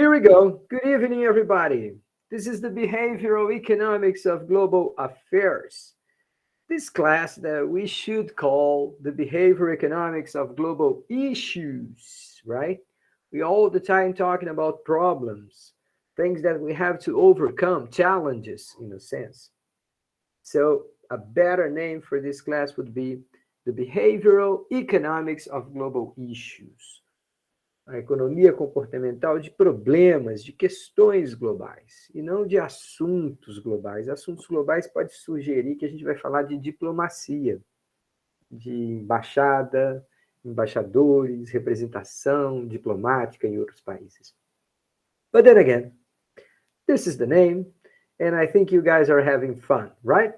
Here we go. Good evening, everybody. This is the Behavioral Economics of Global Affairs. This class that we should call the Behavioral Economics of Global Issues, right? We all the time talking about problems, things that we have to overcome, challenges in a sense. So a better name for this class would be the Behavioral Economics of Global Issues. A economia comportamental de problemas, de questões globais, e não de assuntos globais. Assuntos globais pode sugerir que a gente vai falar de diplomacia, de embaixada, embaixadores, representação diplomática em outros países. But then again, this is the name, and I think you guys are having fun, right?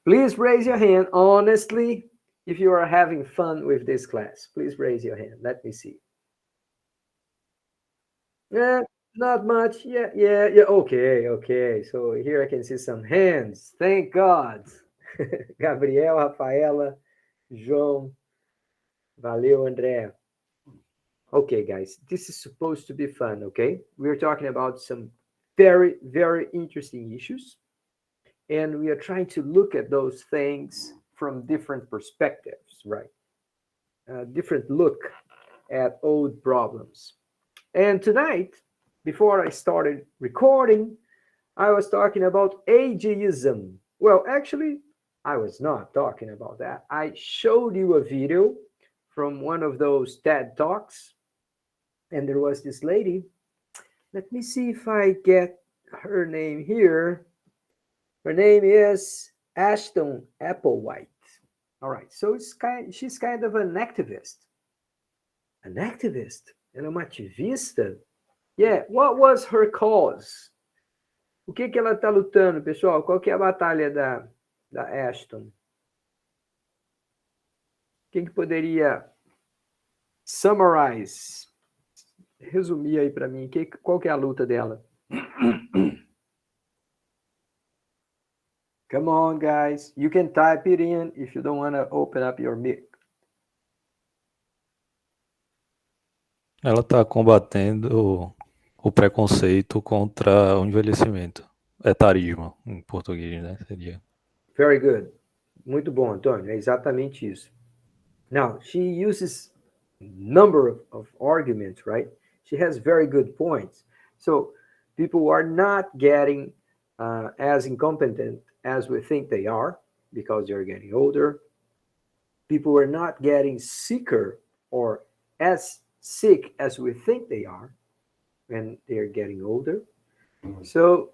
Please raise your hand honestly if you are having fun with this class. Please raise your hand. Let me see. Not much. Yeah. Okay. So here I can see some hands. Thank God. Gabriel, Rafaela, João. Valeu, André. Okay, guys, this is supposed to be fun, okay? We're talking about some very, very interesting issues. And we are trying to look at those things from different perspectives, right? Different look at old problems. And tonight, before I started recording, I was talking about ageism. Well, actually, I was not talking about that. I showed you a video from one of those TED Talks, and there was this lady. Let me see if I get her name here. Her name is Ashton Applewhite. All right, so she's kind of an activist. An activist? Ela é uma ativista? Yeah, what was her cause? O que ela está lutando, pessoal? Qual que é a batalha da Ashton? Quem que poderia resumir aí para mim? Qual que é a luta dela? Come on, guys. You can type it in if you don't want to open up your mic. Ela está combatendo o preconceito contra o envelhecimento. Etarismo, em português, né? Seria. Very good. Muito bom, Antônio. É exatamente isso. Now, she uses a number of arguments, right? She has very good points. So, people are not getting as incompetent as we think they are because they're getting older. People are not getting sicker or as sick as we think they are when they're getting older. So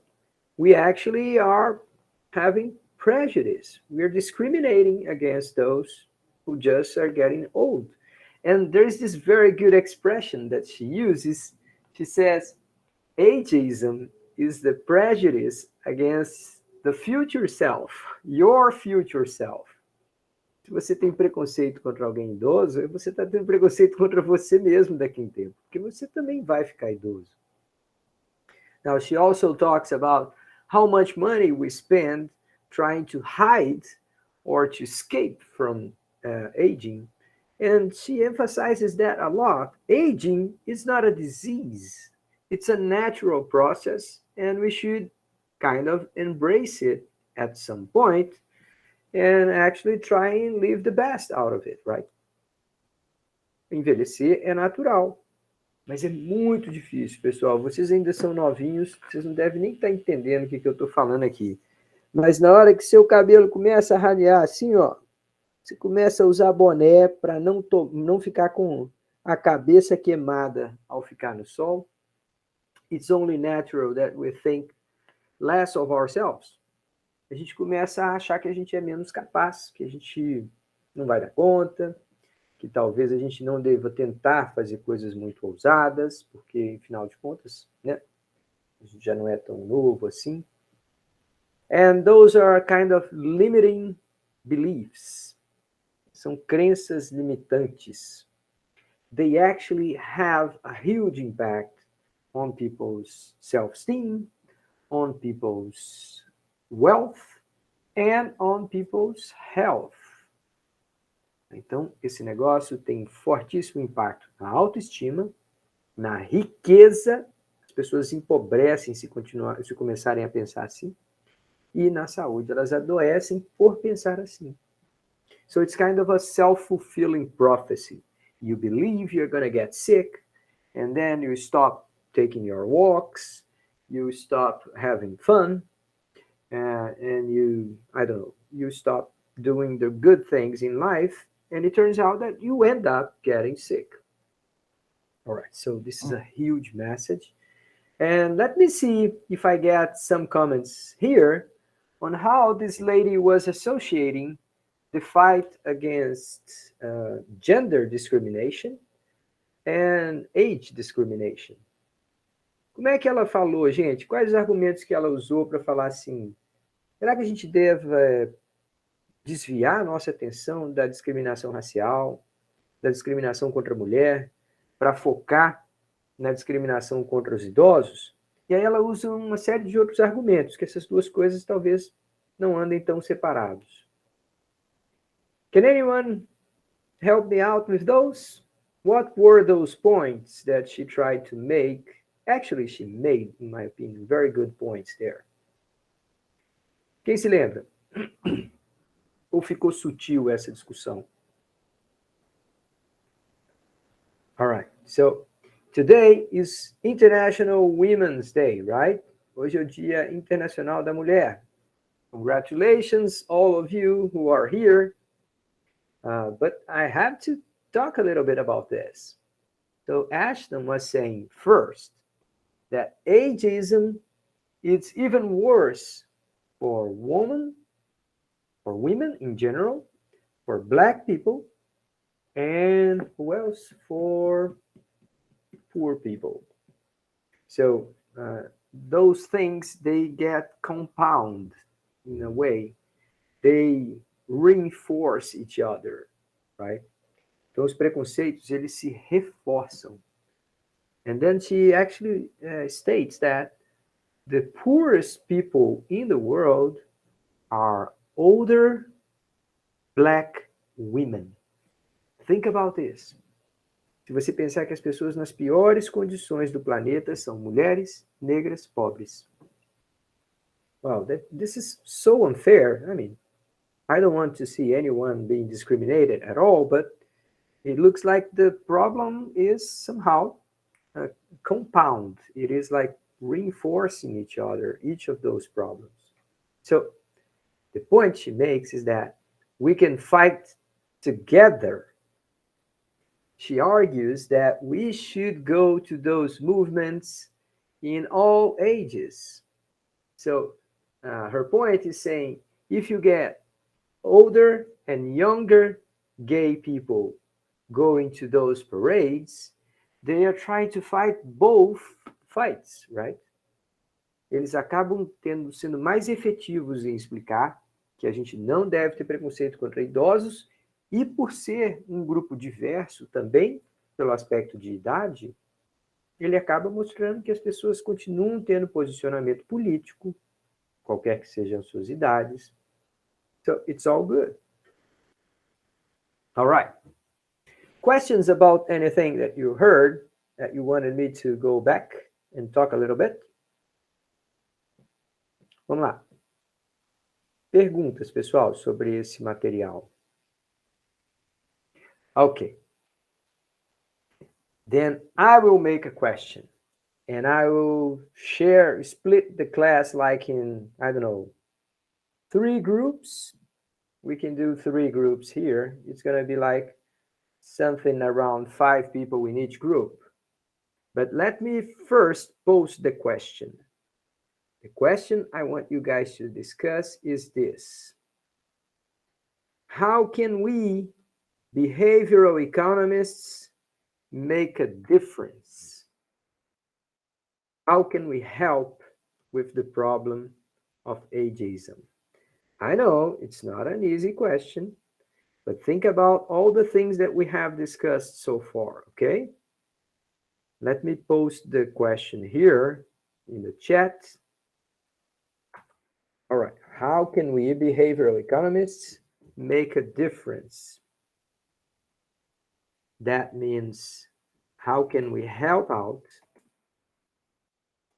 we actually are having prejudice. We're discriminating against those who just are getting old. And there's this very good expression that she uses. She says, ageism is the prejudice against the future self, your future self. Se você tem preconceito contra alguém idoso, você está tendo preconceito contra você mesmo daqui a um tempo, porque você também vai ficar idoso. Now, she also talks about how much money we spend trying to hide or to escape from aging. And she emphasizes that a lot. Aging is not a disease. It's a natural process, and we should kind of embrace it at some point and actually try and live the best out of it, right? Envelhecer é natural, mas é muito difícil, pessoal. Vocês ainda são novinhos, vocês não devem nem estar entendendo o que eu estou falando aqui. Mas na hora que seu cabelo começa a ranear assim, ó, você começa a usar boné para não ficar com a cabeça queimada ao ficar no sol. It's only natural that we think less of ourselves. A gente começa a achar que a gente é menos capaz, que a gente não vai dar conta, que talvez a gente não deva tentar fazer coisas muito ousadas, porque, afinal de contas, né, a gente já não é tão novo assim. And those are kind of limiting beliefs. São crenças limitantes. They actually have a huge impact on people's self-esteem, on people's wealth, and on people's health. Então, esse negócio tem fortíssimo impacto na autoestima, na riqueza. As pessoas empobrecem se começarem a pensar assim. E na saúde, elas adoecem por pensar assim. So it's kind of a self-fulfilling prophecy. You believe you're going to get sick, and then you stop taking your walks, you stop having fun, and I don't know, you stop doing the good things in life, and it turns out that you end up getting sick. All right, so this is a huge message. And let me see if I get some comments here on how this lady was associating the fight against gender discrimination and age discrimination. Como é que ela falou, gente? Quais os argumentos que ela usou para falar assim? Será que a gente deve desviar a nossa atenção da discriminação racial, da discriminação contra a mulher, para focar na discriminação contra os idosos? E aí ela usa uma série de outros argumentos, que essas duas coisas talvez não andem tão separados. Can anyone help me out with those? What were those points that she tried to make? Actually, she made, in my opinion, very good points there. Quem se lembra? Ou ficou sutil essa discussão? All right, so today is International Women's Day, right? Hoje é o Dia Internacional da Mulher. Congratulations, all of you who are here. But I have to talk a little bit about this. So Ashton was saying first that ageism is even worse for women in general, for Black people, and who else? For poor people. So those things, they get compound in a way. They reinforce each other, right? Então, os preconceitos, eles se reforçam. And then she actually states that the poorest people in the world are older Black women. Think about this. Se você pensar que as pessoas nas piores condições do planeta são mulheres negras pobres. Wow, this is so unfair. I mean, I don't want to see anyone being discriminated at all, but it looks like the problem is somehow compound. It is like reinforcing each other, each of those problems. So the point she makes is that we can fight together. She argues that we should go to those movements in all ages. So her point is saying, if you get older and younger gay people going to those parades, they are trying to fight both fights, right? Eles acabam sendo mais efetivos em explicar que a gente não deve ter preconceito contra idosos, e por ser um grupo diverso também, pelo aspecto de idade, ele acaba mostrando que as pessoas continuam tendo posicionamento político, qualquer que sejam suas idades. So it's all good. All right. Questions about anything that you heard that you wanted me to go back and talk a little bit? Vamos lá. Perguntas, pessoal, sobre esse material. Okay. Then I will make a question. And I will split the class like in, I don't know, 3 groups. We can do 3 groups here. It's going to be like something around 5 people in each group. But let me first pose the question. The question I want you guys to discuss is this. How can we, behavioral economists, make a difference? How can we help with the problem of ageism? I know it's not an easy question, but think about all the things that we have discussed so far, okay? Let me post the question here in the chat. All right, how can we, behavioral economists, make a difference? That means, how can we help out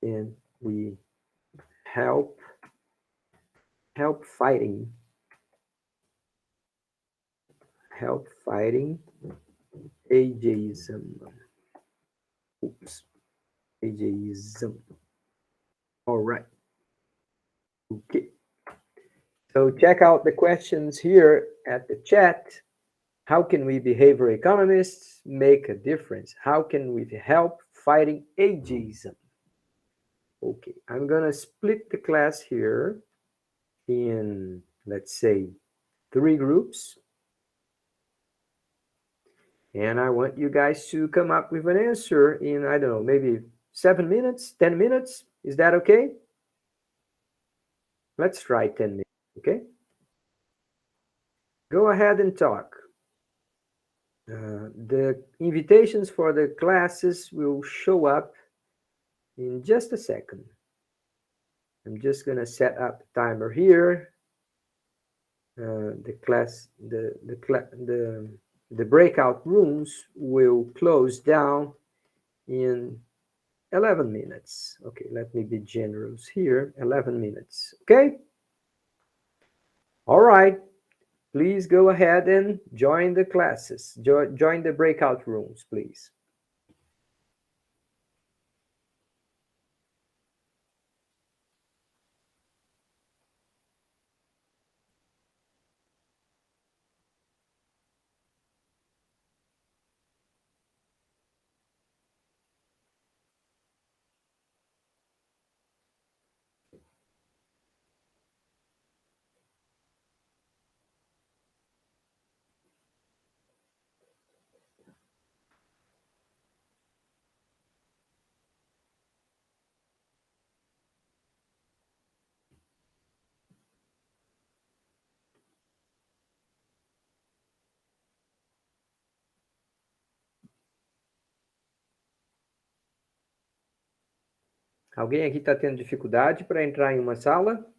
and we help fighting ageism. Oops, ageism. All right. Okay. So check out the questions here at the chat. How can we behavior economists make a difference? How can we help fighting ageism? Okay, I'm gonna split the class here in, let's say, 3 groups. And I want you guys to come up with an answer in, I don't know, maybe 7 minutes, 10 minutes. Is that okay? Let's try 10 minutes, okay? Go ahead and talk. The invitations for the classes will show up in just a second. I'm just going to set up the timer here. The breakout rooms will close down in 11 minutes. Okay, let me be generous here. 11 minutes. Okay? All right. Please go ahead and join the classes. Join the breakout rooms, please. Alguém aqui está tendo dificuldade para entrar em uma sala?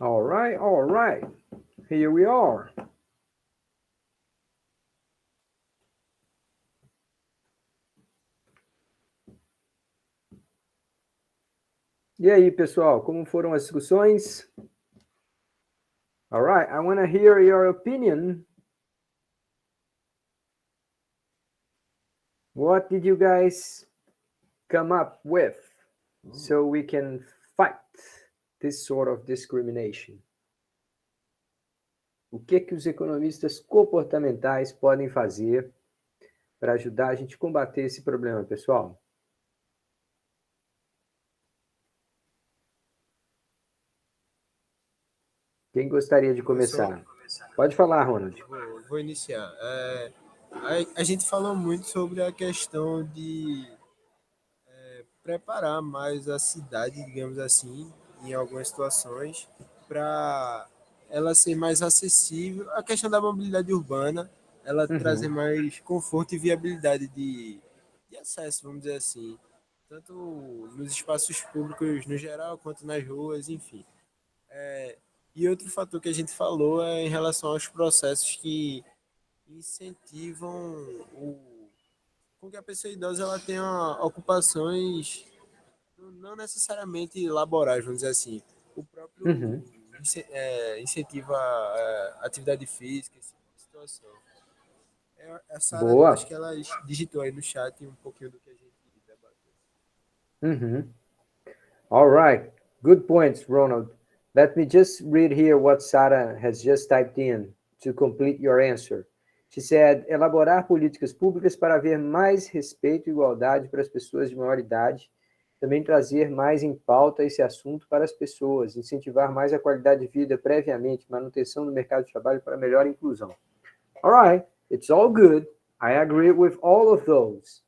All right, all right. Here we are. E aí, pessoal, como foram as discussões? All right, I want to hear your opinion. What did you guys come up with so we can fight this sort of discrimination? O que os economistas comportamentais podem fazer para ajudar a gente a combater esse problema, pessoal? Quem gostaria de começar? Pode falar, Ronald. Vou iniciar. A gente falou muito sobre a questão de preparar mais a cidade, digamos assim, em algumas situações, para ela ser mais acessível. A questão da mobilidade urbana, ela trazer mais conforto e viabilidade de acesso, vamos dizer assim, tanto nos espaços públicos no geral, quanto nas ruas, enfim. E outro fator que a gente falou é em relação aos processos que incentivam com que a pessoa idosa ela tenha ocupações não necessariamente laborais, vamos dizer assim. O próprio incentiva a atividade física, esse tipo de situação. A Sara, acho Boa. que ela digitou aí no chat um pouquinho do que a gente debateu. All right. Good points, Ronald. Let me just read here what Sarah has just typed in to complete your answer. She said, elaborar políticas públicas para haver mais respeito e igualdade para as pessoas de maior idade, também trazer mais em pauta esse assunto para as pessoas, incentivar mais a qualidade de vida previamente, manutenção do mercado de trabalho para melhor inclusão. All right, it's all good. I agree with all of those.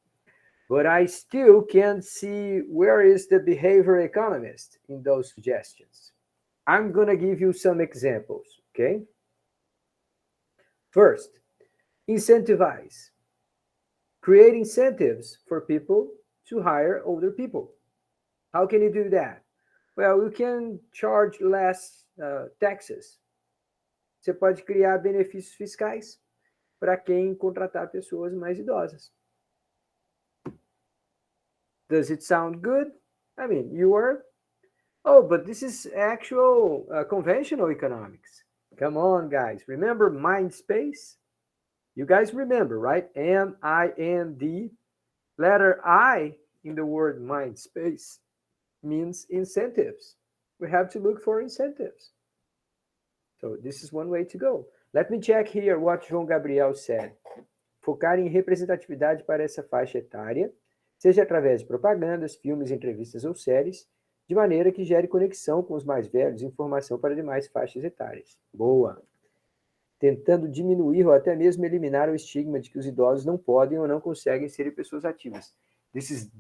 But I still can't see where is the behavior economist in those suggestions. I'm going to give you some examples, okay? First, incentivize. Create incentives for people to hire older people. How can you do that? Well, you can charge less taxes. Você pode criar benefícios fiscais para quem contratar pessoas mais idosas. Does it sound good? I mean, you are, oh, but this is actual conventional economics. Come on, guys. Remember mind space? You guys remember, right? M-I-N-D. Letter I in the word mind space means incentives. We have to look for incentives. So this is one way to go. Let me check here what João Gabriel said. Focar em representatividade para essa faixa etária, seja através de propagandas, filmes, entrevistas ou séries, de maneira que gere conexão com os mais velhos e informação para demais faixas etárias. Boa! Tentando diminuir ou até mesmo eliminar o estigma de que os idosos não podem ou não conseguem ser pessoas ativas. This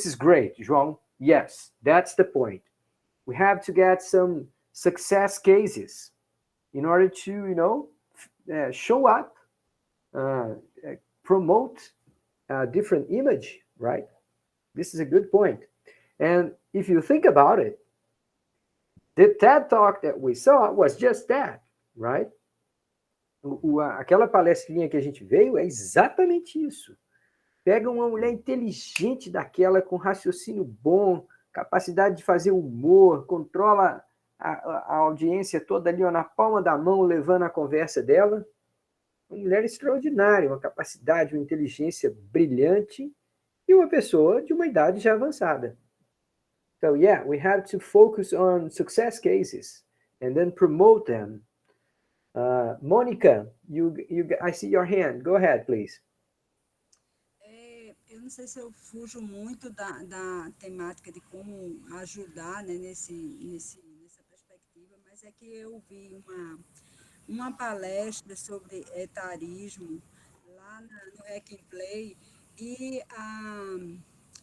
is great, João. Yes, that's the point. We have to get some success cases in order to, show up, promote a different image, right? This is a good point. And if you think about it, the TED Talk that we saw was just that, right? Aquela palestrinha que a gente veio é exatamente isso. Pega uma mulher inteligente daquela, com raciocínio bom, capacidade de fazer humor, controla a audiência toda ali ó, na palma da mão, levando a conversa dela. Uma mulher extraordinária, uma capacidade, uma inteligência brilhante e uma pessoa de uma idade já avançada. So yeah, we have to focus on success cases and then promote them. Mônica, I see your hand. Go ahead, please. Eu não sei se eu fujo muito da temática de como ajudar, né, nessa perspectiva, mas é que eu vi uma palestra sobre etarismo lá no Hack and Play e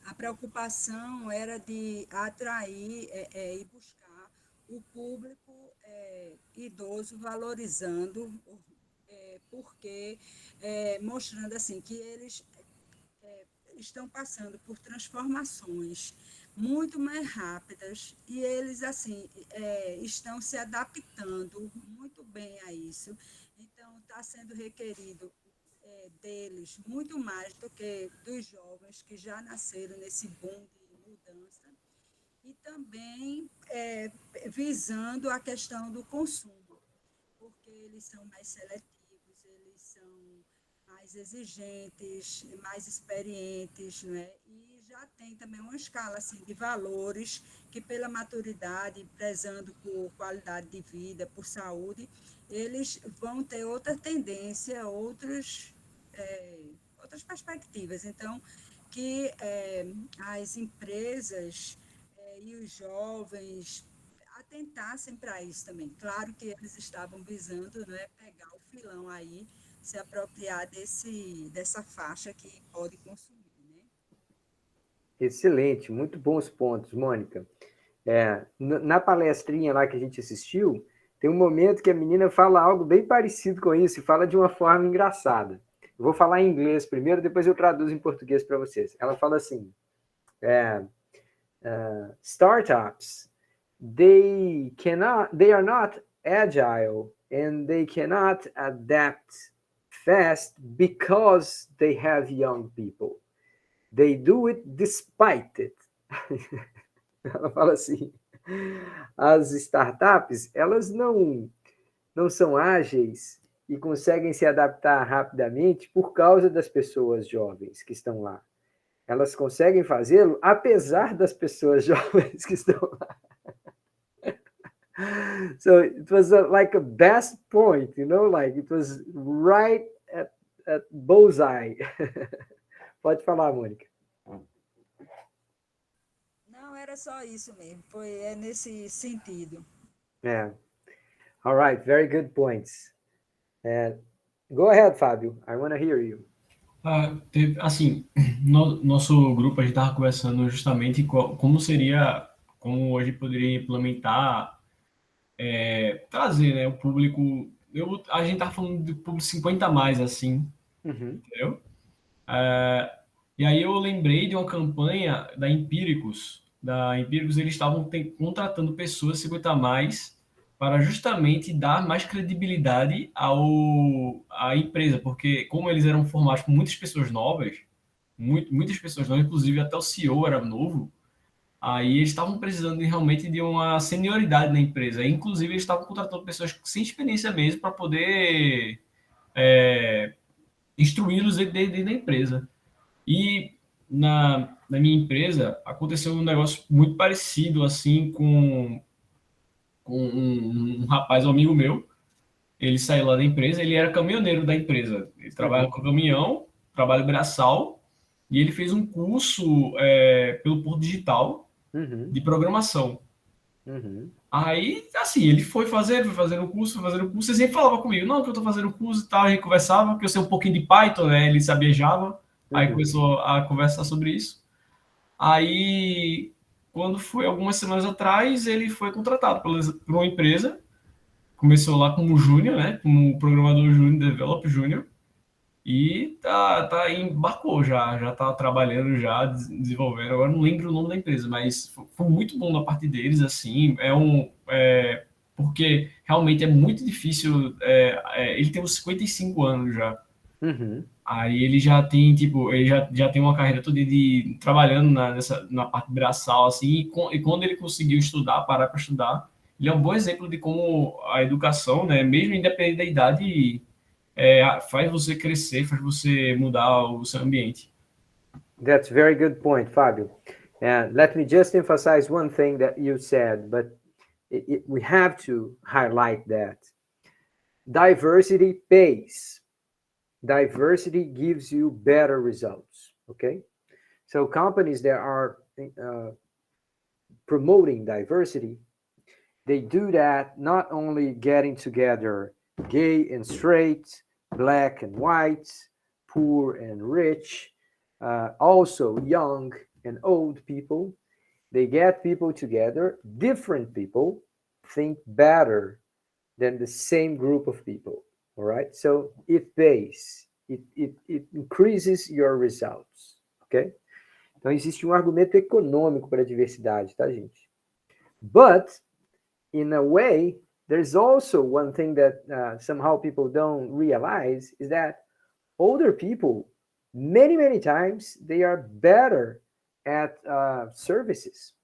a preocupação era de atrair e buscar o público idoso, valorizando, porque mostrando assim que eles estão passando por transformações muito mais rápidas e eles assim estão se adaptando muito bem a isso. Então está sendo requerido deles muito mais do que dos jovens que já nasceram nesse boom de mudança e também visando a questão do consumo, porque eles são mais seletivos, eles são mais exigentes, mais experientes, né? E já tem também uma escala assim, de valores que, pela maturidade, prezando por qualidade de vida, por saúde, eles vão ter outra tendência, outras perspectivas. Então, que as empresas e os jovens atentassem para isso também. Claro que eles estavam visando, né, pegar o filão aí, se apropriar dessa faixa que pode consumir, né? Excelente, muito bons pontos, Mônica. Na palestrinha lá que a gente assistiu, tem um momento que a menina fala algo bem parecido com isso e fala de uma forma engraçada. Eu vou falar em inglês primeiro, depois eu traduzo em português para vocês. Ela fala assim, startups, they are not agile and they cannot adapt fast because they have young people. They do it despite it. Ela fala assim, as startups, elas não são ágeis e conseguem se adaptar rapidamente por causa das pessoas jovens que estão lá. Elas conseguem fazê-lo apesar das pessoas jovens que estão lá. So it was like a best point, like it was right at bullseye. Pode falar, Mônica. Não, era só isso mesmo, nesse sentido. Yeah. All right, very good points. Go ahead, Fábio. I want to hear you. Assim, no nosso grupo a gente estava conversando justamente como hoje poderia implementar, trazer, né, o público. A gente estava falando do público 50 a mais, assim, entendeu? E aí eu lembrei de uma campanha da Empíricos. Da Empíricos, eles estavam contratando pessoas 50 a mais para justamente dar mais credibilidade à empresa, porque como eles eram formados por muitas pessoas novas, muitas pessoas novas, inclusive até o CEO era novo, aí eles estavam precisando realmente de uma senioridade na empresa. E, inclusive, eles estavam contratando pessoas sem experiência mesmo para poder instruí-los dentro da empresa. E na minha empresa aconteceu um negócio muito parecido assim com um rapaz, um amigo meu. Ele saiu lá da empresa, ele era caminhoneiro da empresa. Ele trabalha com caminhão, trabalho braçal, e ele fez um curso pelo Porto Digital de programação. Aí, assim, ele foi fazendo o curso, e sempre falava comigo, não, que eu tô fazendo o curso e tal, a gente conversava, porque eu sei um pouquinho de Python, né, ele sabia Java, aí começou a conversar sobre isso. Aí, quando foi algumas semanas atrás, ele foi contratado por uma empresa, começou lá como júnior, né, como programador júnior, developer júnior, e embarcou já tá trabalhando, já desenvolvendo. Agora não lembro o nome da empresa, mas foi muito bom da parte deles, assim, porque realmente é muito difícil, ele tem uns 55 anos já. Aí ele já tem, tipo, ele já tem uma carreira toda trabalhando na parte braçal, assim, e quando ele conseguiu parar para estudar, ele é um bom exemplo de como a educação, né, mesmo independente da idade, faz você crescer, faz você mudar o seu ambiente. That's a very good point, Fábio. And let me just emphasize one thing that you said, but we have to highlight that. Diversity pays. Diversity gives you better results, okay? So companies that are promoting diversity, they do that not only getting together gay and straight, black and white, poor and rich, also young and old people. They get people together, different people think better than the same group of people. All right, so it pays, it increases your results. Okay, Então, existe um argumento econômico para a diversidade, tá, gente? But, in a way, there's also one thing that somehow people don't realize is that older people, many times, they are better at services.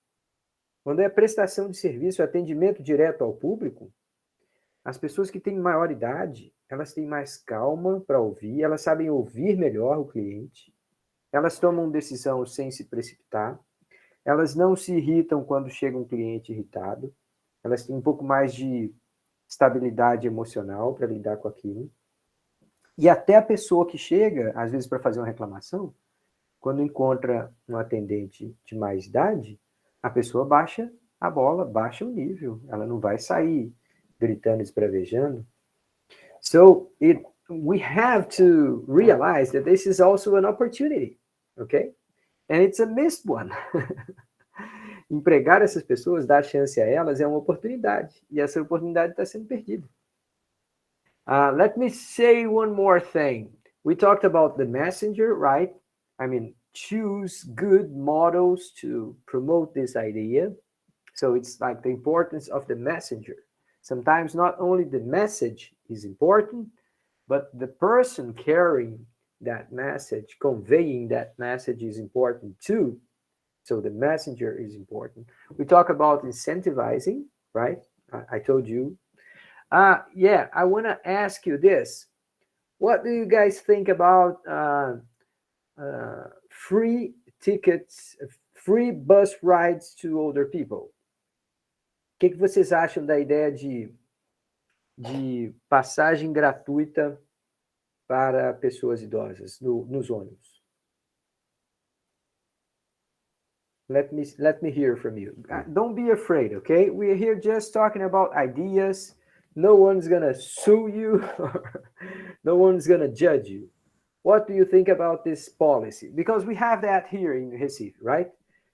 Quando é prestação de serviço, atendimento direto ao público, as pessoas que têm maior idade, elas têm mais calma para ouvir, elas sabem ouvir melhor o cliente, elas tomam decisão sem se precipitar, elas não se irritam quando chega um cliente irritado, elas têm um pouco mais de estabilidade emocional para lidar com aquilo. E até a pessoa que chega, às vezes, para fazer uma reclamação, quando encontra um atendente de mais idade, a pessoa baixa a bola, baixa o nível. Ela não vai sair gritando, esbravejando. So, we have to realize that this is also an opportunity, okay? And it's a missed one. Empregar essas pessoas, dar chance a elas, é uma oportunidade. E essa oportunidade está sendo perdida. Let me say one more thing. We talked about the messenger, right? I mean, choose good models to promote this idea. So it's like the importance of the messenger. Sometimes not only the message is important, but the person carrying that message, conveying that message is important too. So the messenger is important. We talk about incentivizing, right? I told you. Yeah, I want to ask you this. What do you guys think about free tickets, free bus rides to older people? O que vocês acham da ideia de passagem gratuita para pessoas idosas nos ônibus? Let me hear from you. Don't be afraid, okay? We're here just talking about ideas. No one's gonna sue you. No one's gonna judge you. What do you think about this policy? Because we have that here in Recife, right?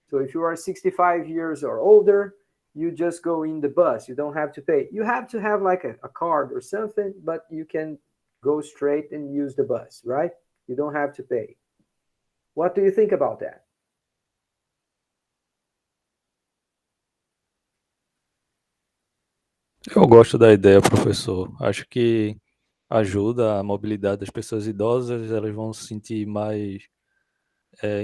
So if you are 65 years or older, you just go in the bus. You don't have to pay. You have to have like a card or something, but you can go straight and use the bus, right? You don't have to pay. What do you think about that? Eu gosto da ideia, professor. Acho que ajuda a mobilidade das pessoas idosas, elas vão se sentir mais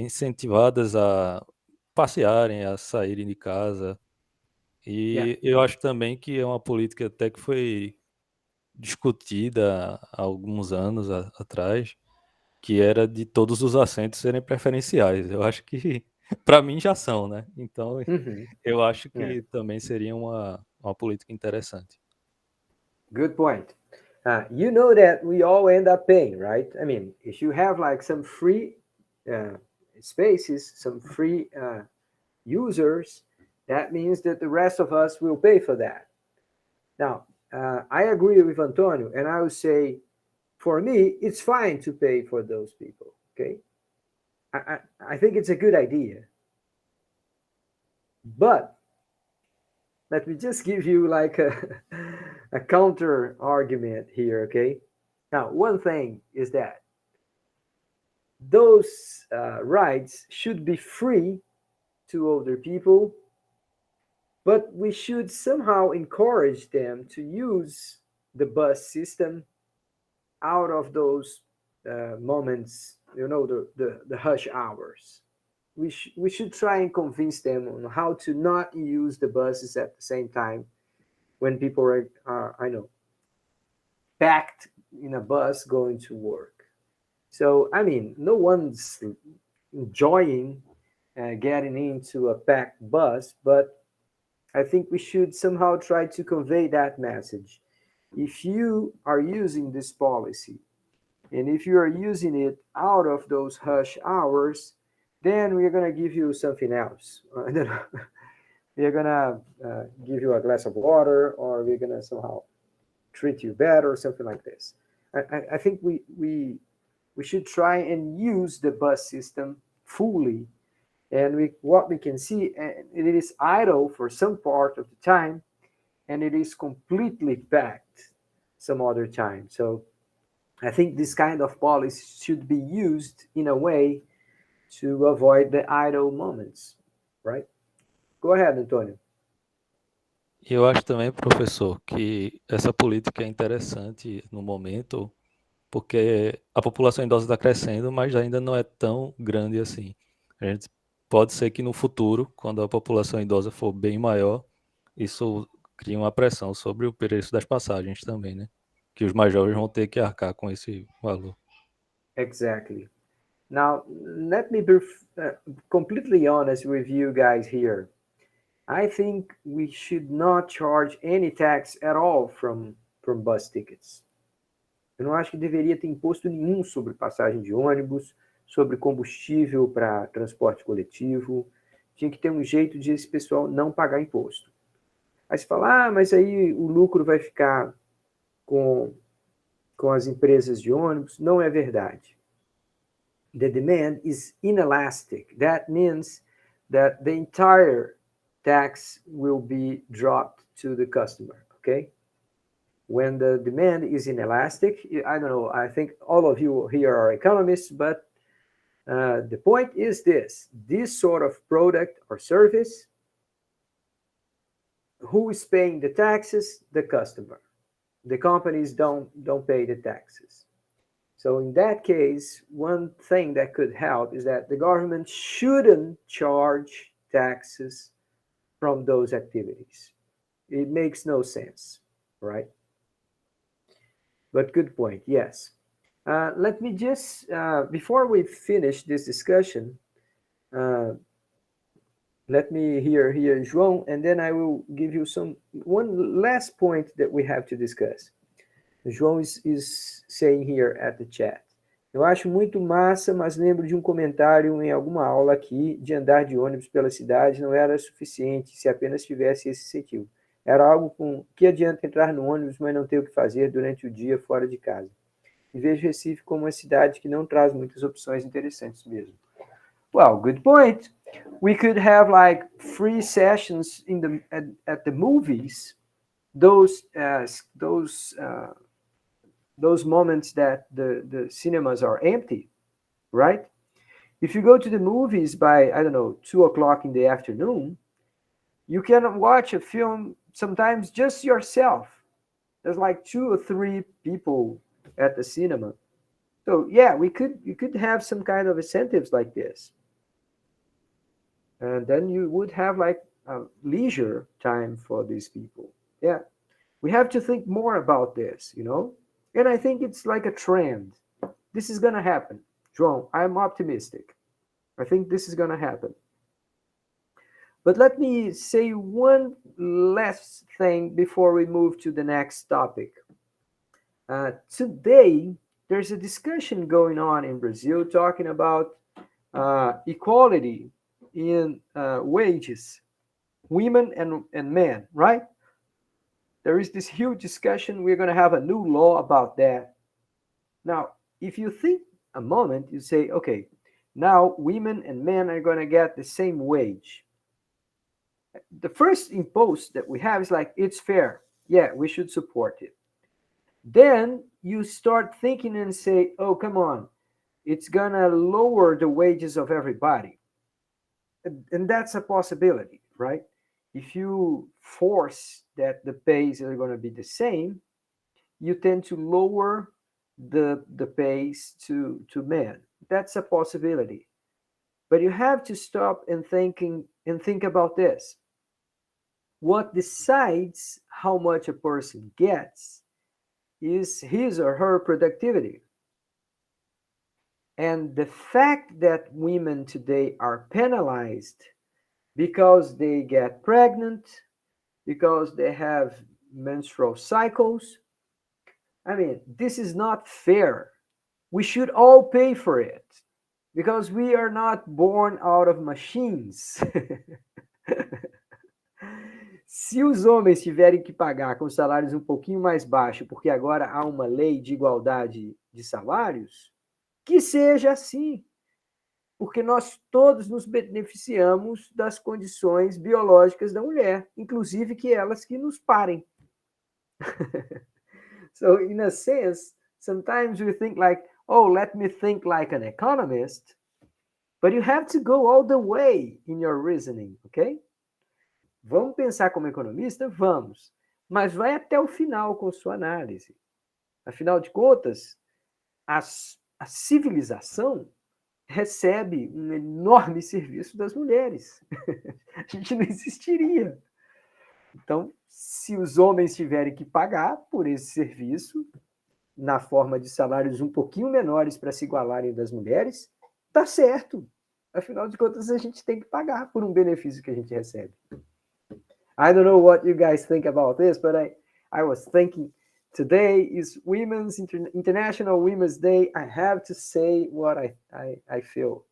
incentivadas a passearem, a saírem de casa. E eu acho também que é uma política até que foi discutida há alguns anos atrás, que era de todos os assentos serem preferenciais. Eu acho que, para mim, já são, né? Então, eu acho que também seria uma política interessante. Good point. You know that we all end up paying, right? I mean, if you have like some free spaces, some free users, that means that the rest of us will pay for that. Now, I agree with Antonio, and I would say, for me, it's fine to pay for those people, okay? I think it's a good idea. But let me just give you like a counter argument here, okay? Now, one thing is that those rides should be free to older people, but we should somehow encourage them to use the bus system out of those moments, you know, the hush hours. We should try and convince them on how to not use the buses at the same time when people are I know, packed in a bus going to work. So, I mean, no one's enjoying getting into a packed bus, but I think we should somehow try to convey that message. If you are using this policy, and if you are using it out of those hush hours, then we're going to give you something else. We're going to give you a glass of water, or we're going to somehow treat you better, or something like this. I think we should try and use the bus system fully. And what we can see, it is idle for some part of the time, and it is completely packed some other time. So I think this kind of policy should be used in a way to avoid the idle moments, right? Go ahead, Antonio. E eu acho também, professor, que essa política é interessante no momento, porque a população idosa está crescendo, mas ainda não é tão grande assim. A gente pode ser que no futuro, quando a população idosa for bem maior, isso cria uma pressão sobre o preço das passagens também, né? Que os mais jovens vão ter que arcar com esse valor. Exactly. Now, let me be completely honest with you guys here. I think we should not charge any tax at all from bus tickets. Eu não acho que deveria ter imposto nenhum sobre passagem de ônibus, sobre combustível para transporte coletivo. Tinha que ter um jeito de esse pessoal não pagar imposto. Aí você fala, mas aí o lucro vai ficar com as empresas de ônibus. Não é verdade. The demand is inelastic. That means that the entire tax will be dropped to the customer, okay? When the demand is inelastic, I don't know, I think all of you here are economists, but the point is this sort of product or service, who is paying the taxes? The customer. The companies don't pay the taxes. So in that case, one thing that could help is that the government shouldn't charge taxes from those activities. It makes no sense, right? But good point, yes. Let me just, before we finish this discussion, let me hear João, and then I will give you one last point that we have to discuss. João is saying here at the chat. Eu acho muito massa, mas lembro de um comentário em alguma aula aqui de andar de ônibus pela cidade não era suficiente se apenas tivesse esse incentivo. Era algo com que adianta entrar no ônibus, mas não ter o que fazer durante o dia fora de casa. E vejo Recife como uma cidade que não traz muitas opções interessantes mesmo. Well, good point. We could have like free sessions at the movies. Those moments that the cinemas are empty, right? If you go to the movies by, I don't know, 2:00 in the afternoon, you can watch a film sometimes just yourself. There's like 2 or 3 people at the cinema. So yeah, you could have some kind of incentives like this. And then you would have like a leisure time for these people. Yeah. We have to think more about this, And I think it's like a trend. This is going to happen. João, I'm optimistic. I think this is going to happen. But let me say one last thing before we move to the next topic. Today, there's a discussion going on in Brazil talking about equality in wages, women and men, right? There is this huge discussion. We're going to have a new law about that. Now, if you think a moment, you say, okay, now women and men are going to get the same wage. The first impulse that we have is like, it's fair. Yeah, we should support it. Then you start thinking and say, oh, come on, it's going to lower the wages of everybody. And that's a possibility, right? If you force that the pays are going to be the same, you tend to lower the pays to men. That's a possibility. But you have to stop and think about this. What decides how much a person gets is his or her productivity. And the fact that women today are penalized because they get pregnant, because they have menstrual cycles, I mean, this is not fair. We should all pay for it because we are not born out of machines. Se os homens tiverem que pagar com salários um pouquinho mais baixos, porque agora há uma lei de igualdade de salários, que seja assim, porque nós todos nos beneficiamos das condições biológicas da mulher, inclusive que elas que nos parem. So, in a sense, sometimes we think like, oh, let me think like an economist, But you have to go all the way in your reasoning, ok? Vamos pensar como economista? Vamos. Mas vai até o final com sua análise. Afinal de contas, a civilização recebe um enorme serviço das mulheres. A gente não existiria. Então, se os homens tiverem que pagar por esse serviço, na forma de salários um pouquinho menores para se igualarem das mulheres, tá certo. Afinal de contas, a gente tem que pagar por um benefício que a gente recebe. I don't know what you guys think about this, but I was thinking today is International Women's Day. I have to say what I feel.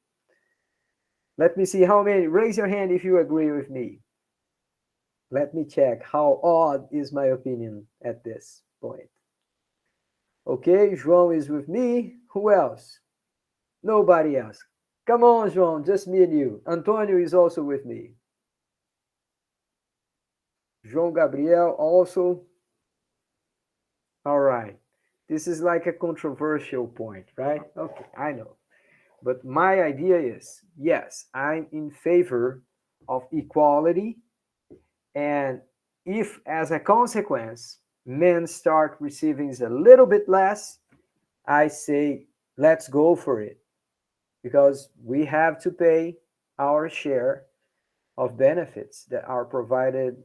Let me see how many. Raise your hand if you agree with me. Let me check how odd is my opinion at this point. Okay, João is with me. Who else? Nobody else. Come on, João, just me and you. Antonio is also with me. João Gabriel also. All right. This is like a controversial point, right? Okay, I know. But my idea is, yes, I'm in favor of equality. And if, as a consequence, men start receiving a little bit less, I say, let's go for it. Because we have to pay our share of benefits that are provided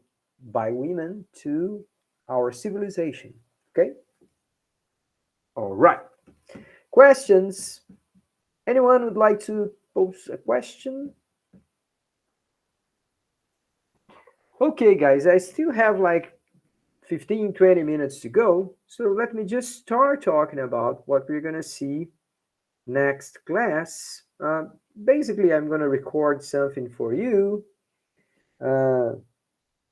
by women to our civilization. Okay? All right. Questions? Anyone would like to pose a question? Okay, guys, I still have like 15, 20 minutes to go. So let me just start talking about what we're going to see next class. Basically, I'm going to record something for you.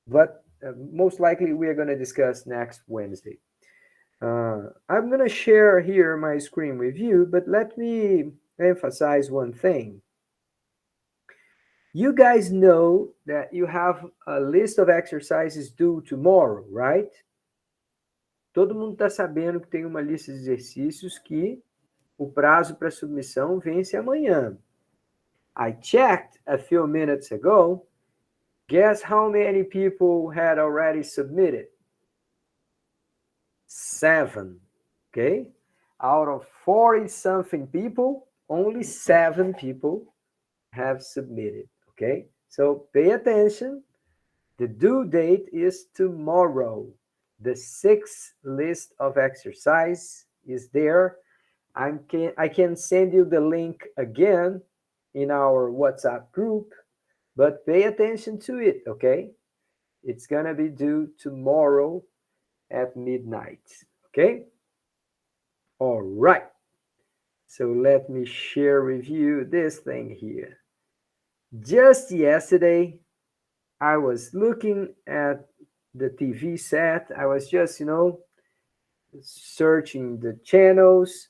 But most likely we are going to discuss next Wednesday. I'm going to share here my screen with you, but let me emphasize one thing. You guys know that you have a list of exercises due tomorrow, right? Todo mundo está sabendo que tem uma lista de exercícios que o prazo para submissão vence amanhã. I checked a few minutes ago. Guess how many people had already submitted? 7, okay? Out of 40-something people, only 7 people have submitted, okay? So pay attention. The due date is tomorrow. The 6th list of exercise is there. I can send you the link again in our WhatsApp group, but pay attention to it, okay? It's gonna be due tomorrow at midnight, okay? All right. So let me share with you this thing here. Just yesterday, I was looking at the TV set. I was just, searching the channels,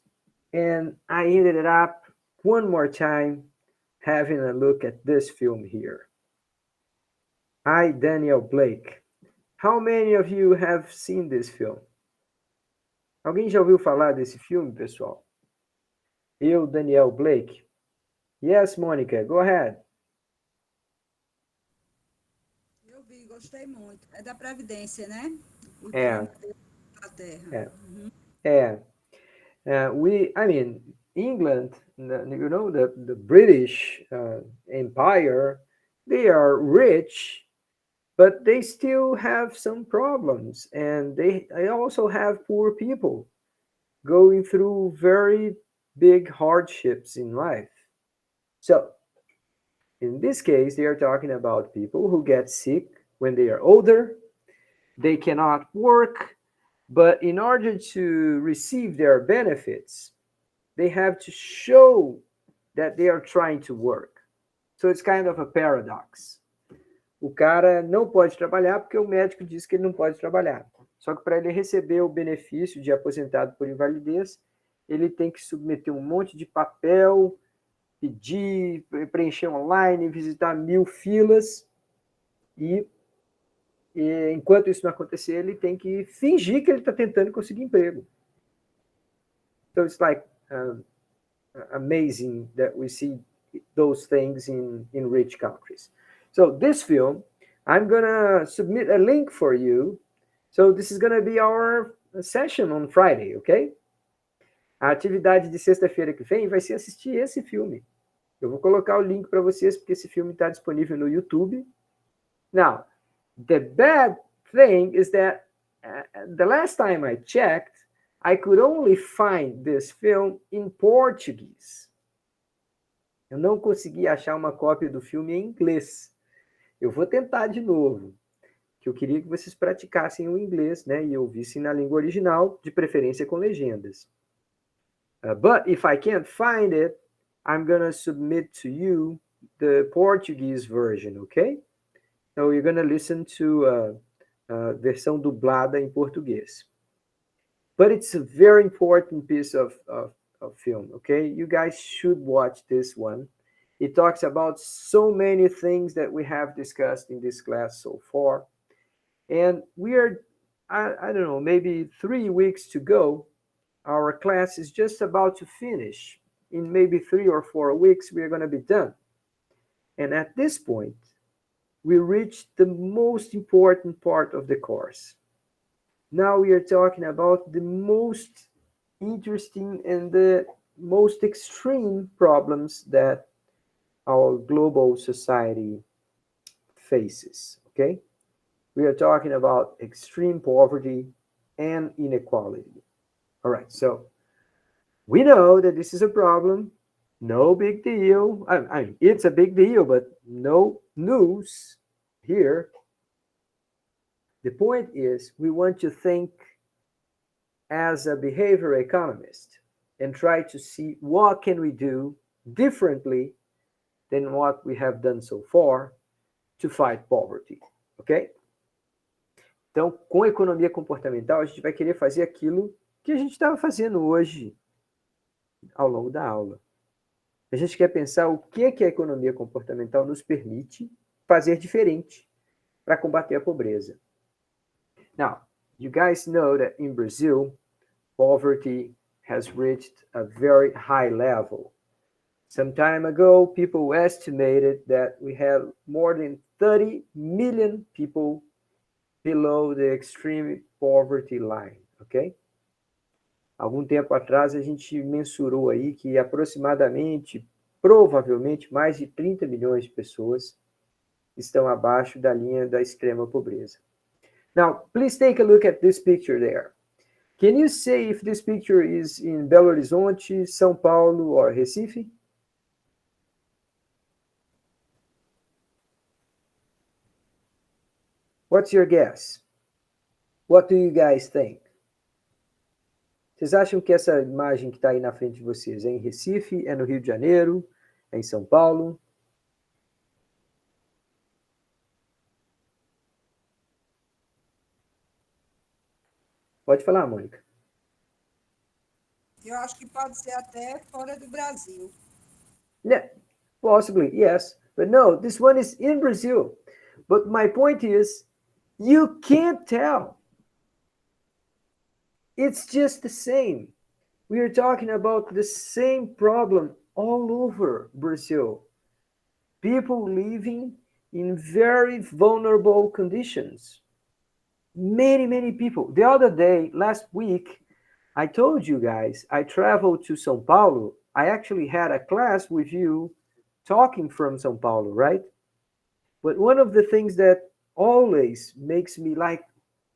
and I ended up one more time having a look at this film here. I, Daniel Blake. How many of you have seen this film? Alguém já ouviu falar desse filme, pessoal? Eu, Daniel Blake. Yes, Mônica, go ahead. Eu vi, gostei muito. É da Previdência, né? O É. drama da Terra. England, the British Empire, they are rich, but they still have some problems, and they also have poor people going through very big hardships in life. So, in this case, they are talking about people who get sick when they are older, they cannot work, but in order to receive their benefits, they have to show that they are trying to work. So it's kind of a paradox. O cara não pode trabalhar porque o médico diz que ele não pode trabalhar. Só que para ele receber o benefício de aposentado por invalidez, ele tem que submeter um monte de papel, pedir, preencher online, visitar 1000 filas, e enquanto isso não acontecer, ele tem que fingir que ele está tentando conseguir emprego. So it's like amazing that we see those things in rich countries. So this film, I'm gonna submit a link for you. So this is gonna be our session on Friday, okay? A atividade de sexta-feira que vem vai ser assistir esse filme. Eu vou colocar o link para vocês, porque esse filme está disponível no YouTube. Now, the bad thing is that the last time I checked, I could only find this film in Portuguese. Eu não consegui achar uma cópia do filme em inglês. Eu vou tentar de novo, que eu queria que vocês praticassem o inglês, né, e ouvissem na língua original, de preferência com legendas. But if I can't find it, I'm gonna submit to you the Portuguese version, okay? So you're gonna listen to a versão dublada em português. But it's a very important piece of film, okay? You guys should watch this one. It talks about so many things that we have discussed in this class so far. And we are, I don't know, maybe 3 weeks to go. Our class is just about to finish. In maybe 3 or 4 weeks, we are going to be done. And at this point, we reached the most important part of the course. Now we are talking about the most interesting and the most extreme problems that our global society faces, okay? We are talking about extreme poverty and inequality. All right, so we know that this is a problem. No big deal. I mean, it's a big deal, but no news here. The point is, we want to think as a behavior economist and try to see what can we do differently than what we have done so far to fight poverty, ok? Então, com a economia comportamental, a gente vai querer fazer aquilo que a gente estava fazendo hoje ao longo da aula. A gente quer pensar o que a economia comportamental nos permite fazer diferente para combater a pobreza. Now, you guys know that in Brazil, poverty has reached a very high level. Some time ago, people estimated that we have more than 30 million people below the extreme poverty line, okay? Algum tempo atrás, a gente mensurou aí que aproximadamente, provavelmente, mais de 30 milhões de pessoas estão abaixo da linha da extrema pobreza. Now, please take a look at this picture there. Can you say if this picture is in Belo Horizonte, São Paulo, or Recife? What's your guess? What do you guys think? Vocês acham que essa imagem que está aí na frente de vocês é em Recife, é no Rio de Janeiro, é em São Paulo? Pode falar, Mônica. Eu acho que pode ser até fora do Brasil. Yeah, possibly, yes. But no, this one is in Brazil. But my point is, you can't tell. It's just the same. We are talking about the same problem all over Brazil. People living in very vulnerable conditions. Many, many people. The other day, last week, I told you guys, I traveled to São Paulo. I actually had a class with you talking from São Paulo, right? But one of the things that always makes me like,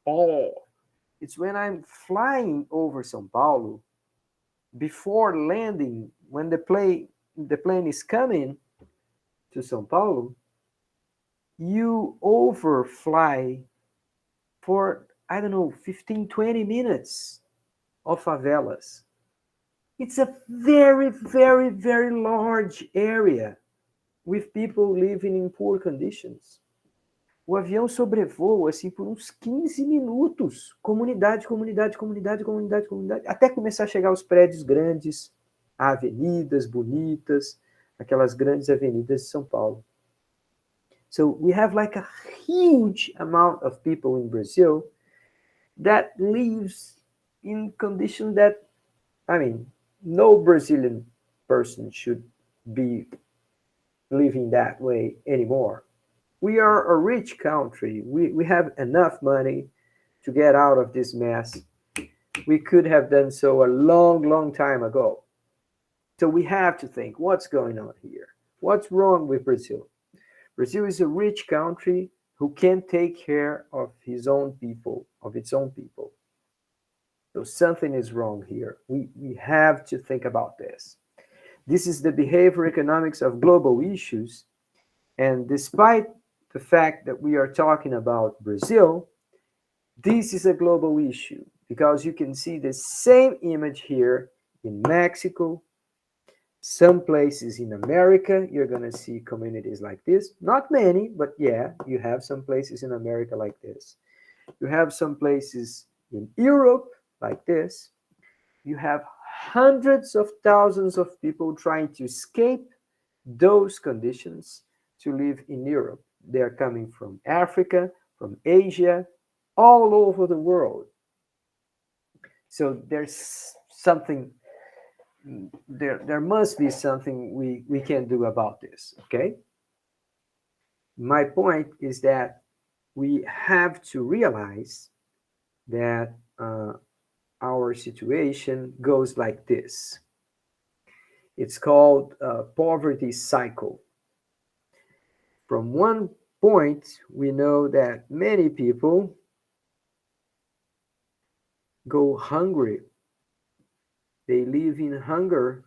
oh, it's when I'm flying over São Paulo, before landing, when the plane is coming to São Paulo, you overfly for, I don't know, 15, 20 minutes of favelas. It's a very, very, very large area with people living in poor conditions. O avião sobrevoa assim por uns 15 minutos. Comunidade, comunidade, comunidade, comunidade, comunidade. Até começar a chegar aos prédios grandes, avenidas bonitas, aquelas grandes avenidas de São Paulo. So we have like a huge amount of people in Brazil that lives in conditions that, I mean, no Brazilian person should be living that way anymore. We are a rich country. We have enough money to get out of this mess. We could have done so a long, long time ago. So we have to think, what's going on here? What's wrong with Brazil? Brazil is a rich country who can take care of his own people, of its own people. So something is wrong here. We have to think about this. This is the behavior economics of global issues. And despite the fact that we are talking about Brazil, this is a global issue because you can see the same image here in Mexico. Some places in America, you're going to see communities like this. Not many, but yeah, you have some places in America like this. You have some places in Europe like this. You have hundreds of thousands of people trying to escape those conditions to live in Europe. They're coming from Africa, from Asia, all over the world. So there's something, there must be something we can do about this, okay? My point is that we have to realize that our situation goes like this. It's called a poverty cycle. From one point, we know that many people go hungry. They live in hunger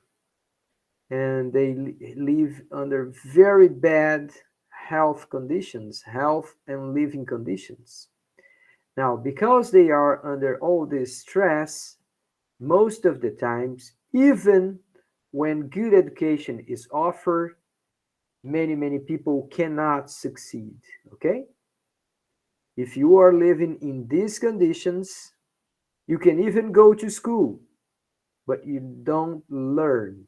and they live under very bad health conditions, health and living conditions. Now, because they are under all this stress, most of the times, even when good education is offered, many people cannot succeed, okay? If you are living in these conditions, you can even go to school, but you don't learn.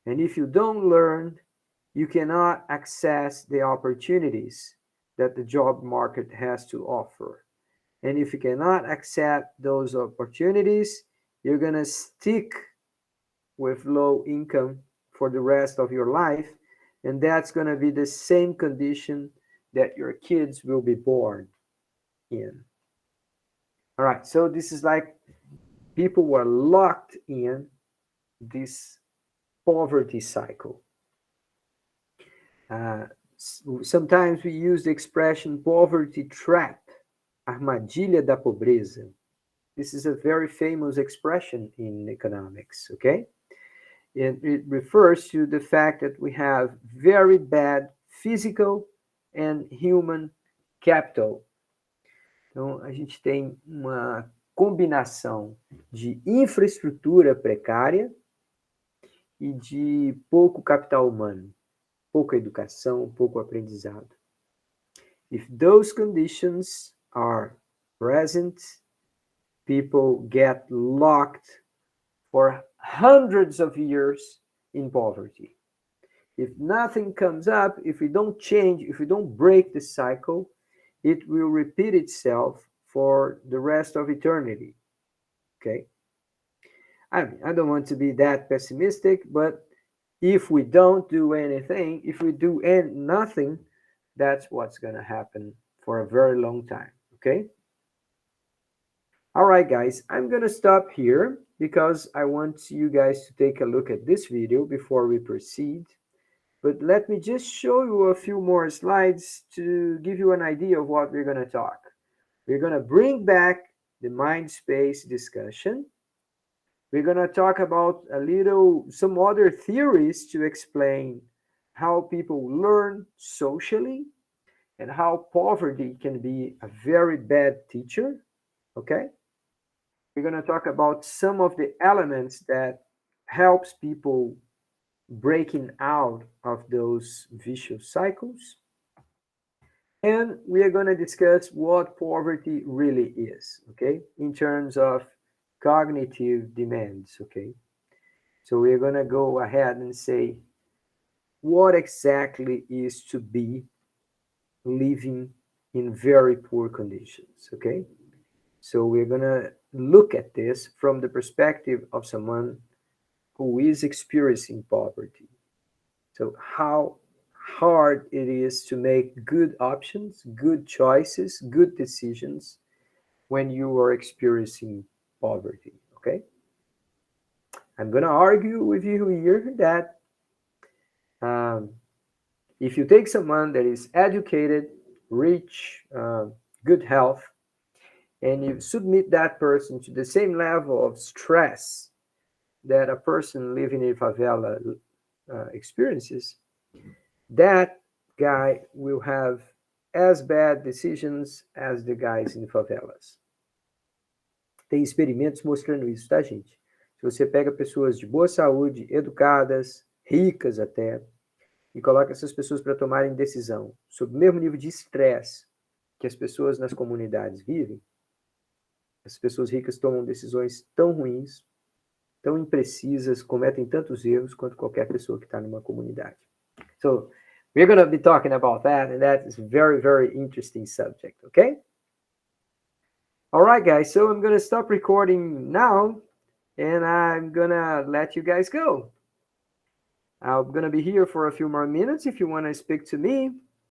And if you don't learn, you cannot access the opportunities that the job market has to offer. And if you cannot accept those opportunities, you're going to stick with low income for the rest of your life. And that's going to be the same condition that your kids will be born in. All right, so this is like people were locked in this poverty cycle. Sometimes we use the expression poverty trap, armadilha da pobreza. This is a very famous expression in economics, okay? And it refers to the fact that we have very bad physical and human capital. Então, a gente tem uma combinação de infraestrutura precária e de pouco capital humano, pouca educação, pouco aprendizado. If those conditions are present, people get locked for hundreds of years in poverty. If nothing comes up, if we don't change, if we don't break the cycle, it will repeat itself for the rest of eternity. Okay? I don't want to be that pessimistic, but if we don't do anything, if we do nothing, that's what's going to happen for a very long time. Okay? All right, guys, I'm going to stop here because I want you guys to take a look at this video before we proceed. But let me just show you a few more slides to give you an idea of what we're going to talk. We're going to bring back the mind space discussion. We're going to talk about some other theories to explain how people learn socially and how poverty can be a very bad teacher. Okay? We're going to talk about some of the elements that helps people breaking out of those vicious cycles. And we are going to discuss what poverty really is, okay, in terms of cognitive demands, okay? So we're going to go ahead and say what exactly is to be living in very poor conditions, okay? So we're going to look at this from the perspective of someone who is experiencing poverty. So how hard it is to make good options, good choices, good decisions when you are experiencing poverty, okay? I'm going to argue with you here that if you take someone that is educated, rich, good health, and you submit that person to the same level of stress that a person living in a favela experiences, that guy will have as bad decisions as the guys in favelas. Tem experimentos mostrando isso, tá, gente? Se você pega pessoas de boa saúde, educadas, ricas até, e coloca essas pessoas para tomarem decisão sobre o mesmo nível de estresse que as pessoas nas comunidades vivem, as pessoas ricas tomam decisões tão ruins, tão imprecisas, cometem tantos erros quanto qualquer pessoa que está numa comunidade. So, we're going to be talking about that, and that is a very, very interesting subject, okay? All right, guys, so I'm going to stop recording now, and I'm going to let you guys go. I'm going to be here for a few more minutes if you want to speak to me.